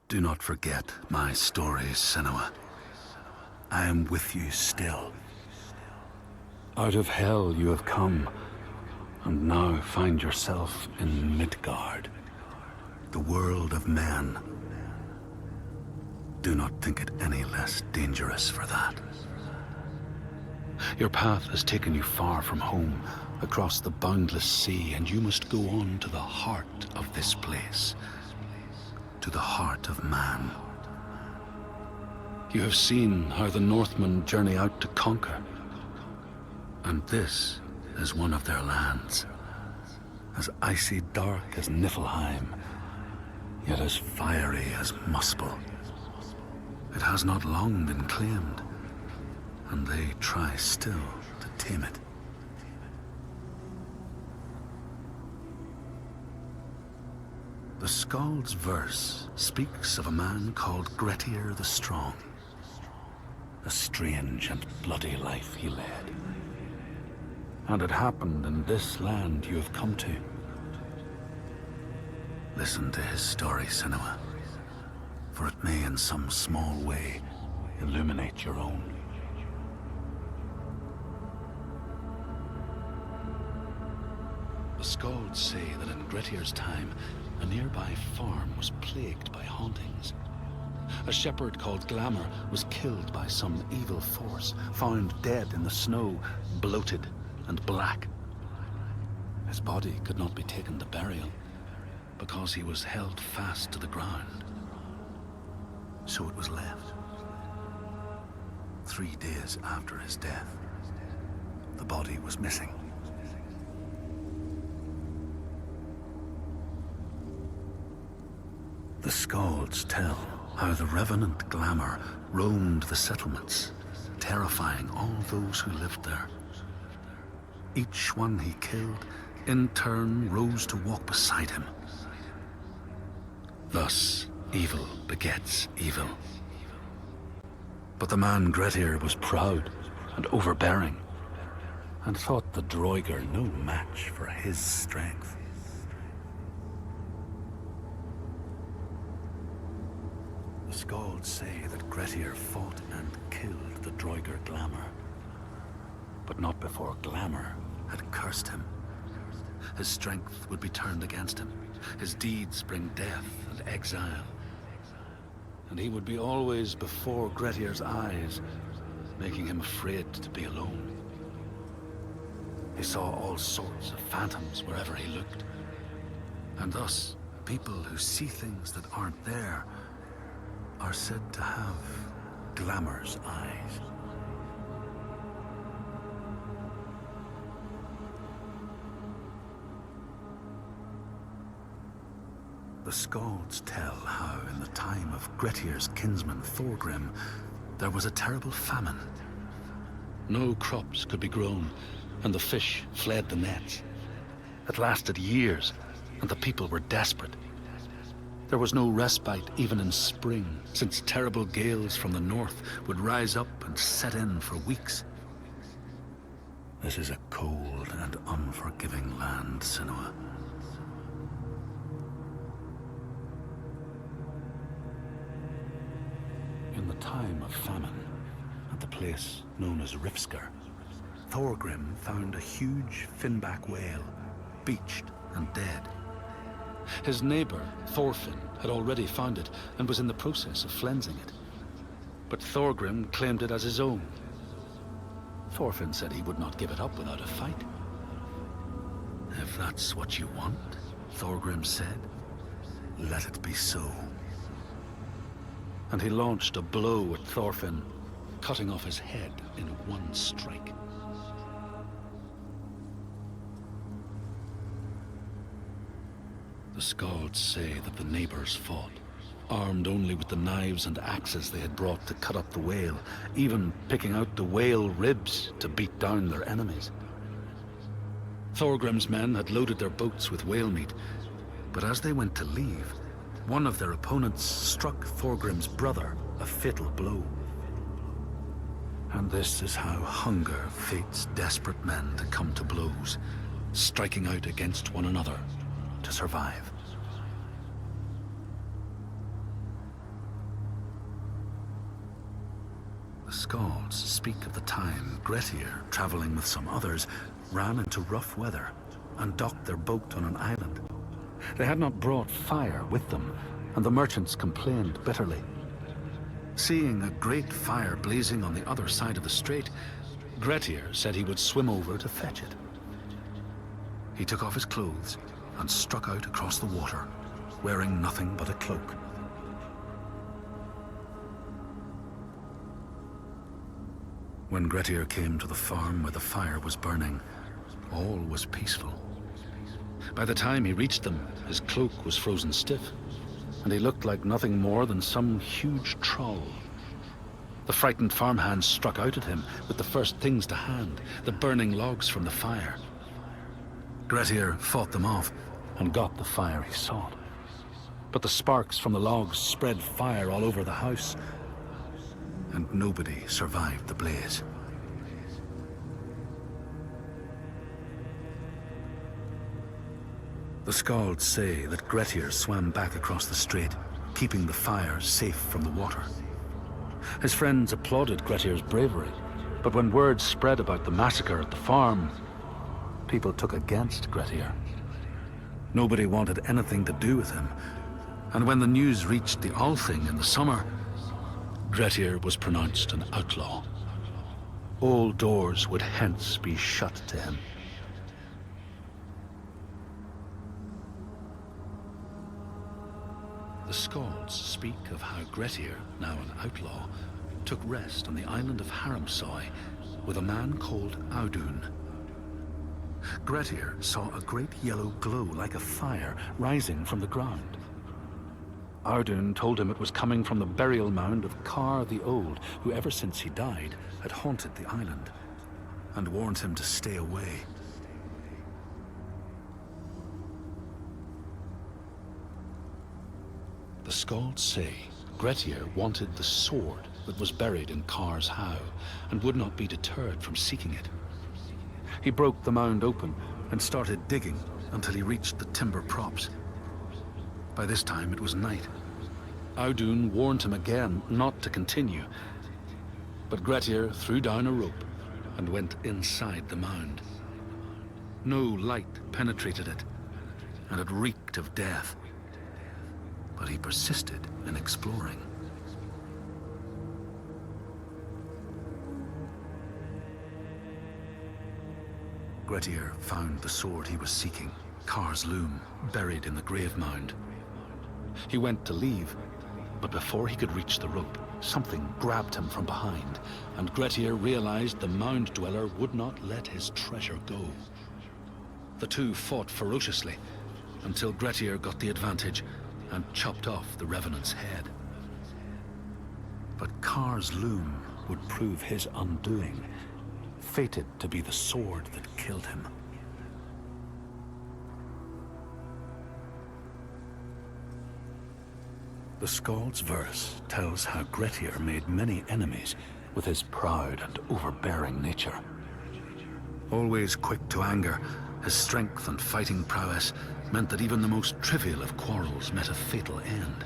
Do not forget my stories, Senua. I am with you still. Out of hell you have come, and now find yourself in Midgard, the world of men. Do not think it any less dangerous for that. Your path has taken you far from home, across the boundless sea, and you must go on to the heart of this place, to the heart of man. You have seen how the Northmen journey out to conquer, and this is one of their lands, as icy dark as Niflheim, yet as fiery as Muspel. It has not long been claimed, and they try still to tame it. The Skald's verse speaks of a man called Grettir the Strong. A strange and bloody life he led. And it happened in this land you have come to. Listen to his story, Senua, for it may in some small way illuminate your own. The Skalds say that in Grettir's time, a nearby farm was plagued by hauntings. A shepherd called Glamour was killed by some evil force, found dead in the snow, bloated and black. His body could not be taken to burial, because he was held fast to the ground. So it was left. 3 days after his death, the body was missing. The Skalds tell how the revenant Glamour roamed the settlements, terrifying all those who lived there. Each one he killed, in turn, rose to walk beside him. Thus, evil begets evil. But the man Grettir was proud and overbearing, and thought the Droiger no match for his strength. The Skalds say that Grettir fought and killed the Droiger Glamour, but not before Glamour had cursed him. His strength would be turned against him, his deeds bring death and exile, and he would be always before Grettir's eyes, making him afraid to be alone. He saw all sorts of phantoms wherever he looked, and thus people who see things that aren't there are said to have Glamour's eyes. The Skalds tell how in the time of Grettir's kinsman Thorgrim, there was a terrible famine. No crops could be grown, and the fish fled the nets. It lasted years, and the people were desperate. There was no respite even in spring, since terrible gales from the north would rise up and set in for weeks. This is a cold and unforgiving land, Senua. In the time of famine, at the place known as Rifskar, Thorgrim found a huge finback whale, beached and dead. His neighbor, Thorfinn, had already found it and was in the process of flensing it. But Thorgrim claimed it as his own. Thorfinn said he would not give it up without a fight. If that's what you want, Thorgrim said, let it be so. And he launched a blow at Thorfinn, cutting off his head in one strike. The Skalds say that the neighbors fought, armed only with the knives and axes they had brought to cut up the whale, even picking out the whale ribs to beat down their enemies. Thorgrim's men had loaded their boats with whale meat, but as they went to leave, one of their opponents struck Thorgrim's brother a fatal blow. And this is how hunger fates desperate men to come to blows, striking out against one another to survive. The Skalds speak of the time Grettir, traveling with some others, ran into rough weather and docked their boat on an island. They had not brought fire with them, and the merchants complained bitterly. Seeing a great fire blazing on the other side of the strait, Grettir said he would swim over to fetch it. He took off his clothes and struck out across the water, wearing nothing but a cloak. When Grettir came to the farm where the fire was burning, all was peaceful. By the time he reached them, his cloak was frozen stiff, and he looked like nothing more than some huge troll. The frightened farmhands struck out at him with the first things to hand, the burning logs from the fire. Grettir fought them off and got the fire he sought. But the sparks from the logs spread fire all over the house, and nobody survived the blaze. The Skalds say that Grettir swam back across the strait, keeping the fire safe from the water. His friends applauded Grettir's bravery, but when word spread about the massacre at the farm, people took against Grettir. Nobody wanted anything to do with him, and when the news reached the Althing in the summer, Grettir was pronounced an outlaw. All doors would hence be shut to him. The Skalds speak of how Grettir, now an outlaw, took rest on the island of Haramsoy with a man called Audun. Grettir saw a great yellow glow like a fire rising from the ground. Audun told him it was coming from the burial mound of Kar the Old, who ever since he died had haunted the island, and warned him to stay away. The Skalds say Grettir wanted the sword that was buried in Kar's howe, and would not be deterred from seeking it. He broke the mound open and started digging until he reached the timber props. By this time it was night. Audun warned him again not to continue, but Grettir threw down a rope and went inside the mound. No light penetrated it, and it reeked of death. But he persisted in exploring. Grettir found the sword he was seeking, Kar's loom, buried in the grave mound. He went to leave, but before he could reach the rope, something grabbed him from behind, and Grettir realized the mound dweller would not let his treasure go. The two fought ferociously until Grettir got the advantage and chopped off the revenant's head. But Kar's loom would prove his undoing, fated to be the sword that killed him. The Skald's verse tells how Grettir made many enemies with his proud and overbearing nature. Always quick to anger, his strength and fighting prowess meant that even the most trivial of quarrels met a fatal end.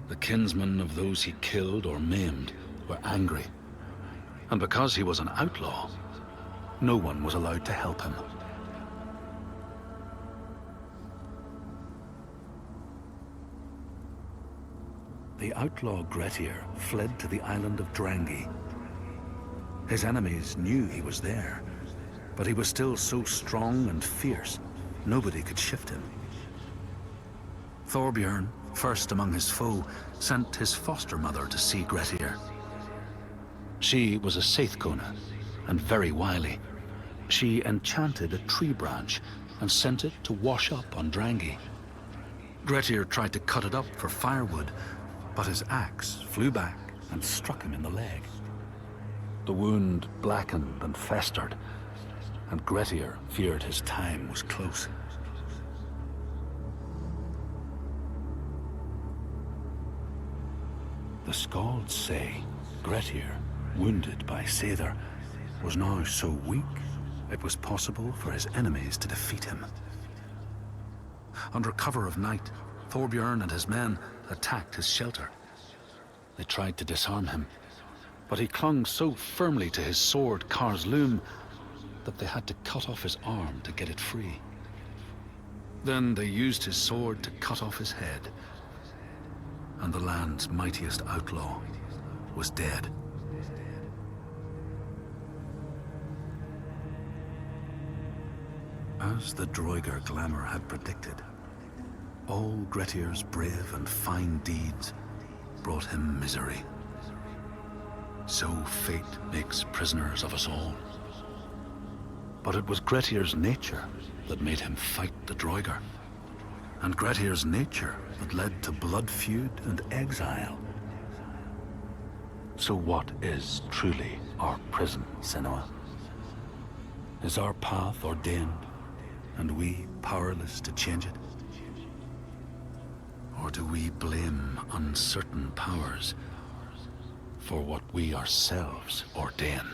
The kinsmen of those he killed or maimed were angry, and because he was an outlaw, no one was allowed to help him. The outlaw Grettir fled to the island of Drangi. His enemies knew he was there, but he was still so strong and fierce, nobody could shift him. Thorbjorn, first among his foe, sent his foster mother to see Grettir. She was a Seithkona, and very wily. She enchanted a tree branch and sent it to wash up on Drangi. Grettir tried to cut it up for firewood, but his axe flew back and struck him in the leg. The wound blackened and festered, and Grettir feared his time was close. The Skalds say Grettir, wounded by Seidr, was now so weak it was possible for his enemies to defeat him. Under cover of night, Thorbjorn and his men attacked his shelter. They tried to disarm him, But he clung so firmly to his sword, Kar's loom, that they had to cut off his arm to get it free. Then they used his sword to cut off his head, and the land's mightiest outlaw was dead. As the Droiger glamour had predicted, all Grettir's brave and fine deeds brought him misery. So fate makes prisoners of us all. But it was Grettir's nature that made him fight the Droiger, and Grettir's nature that led to blood feud and exile. So what is truly our prison, Senua? Is our path ordained, and we powerless to change it? Or do we blame uncertain powers for what we ourselves ordain?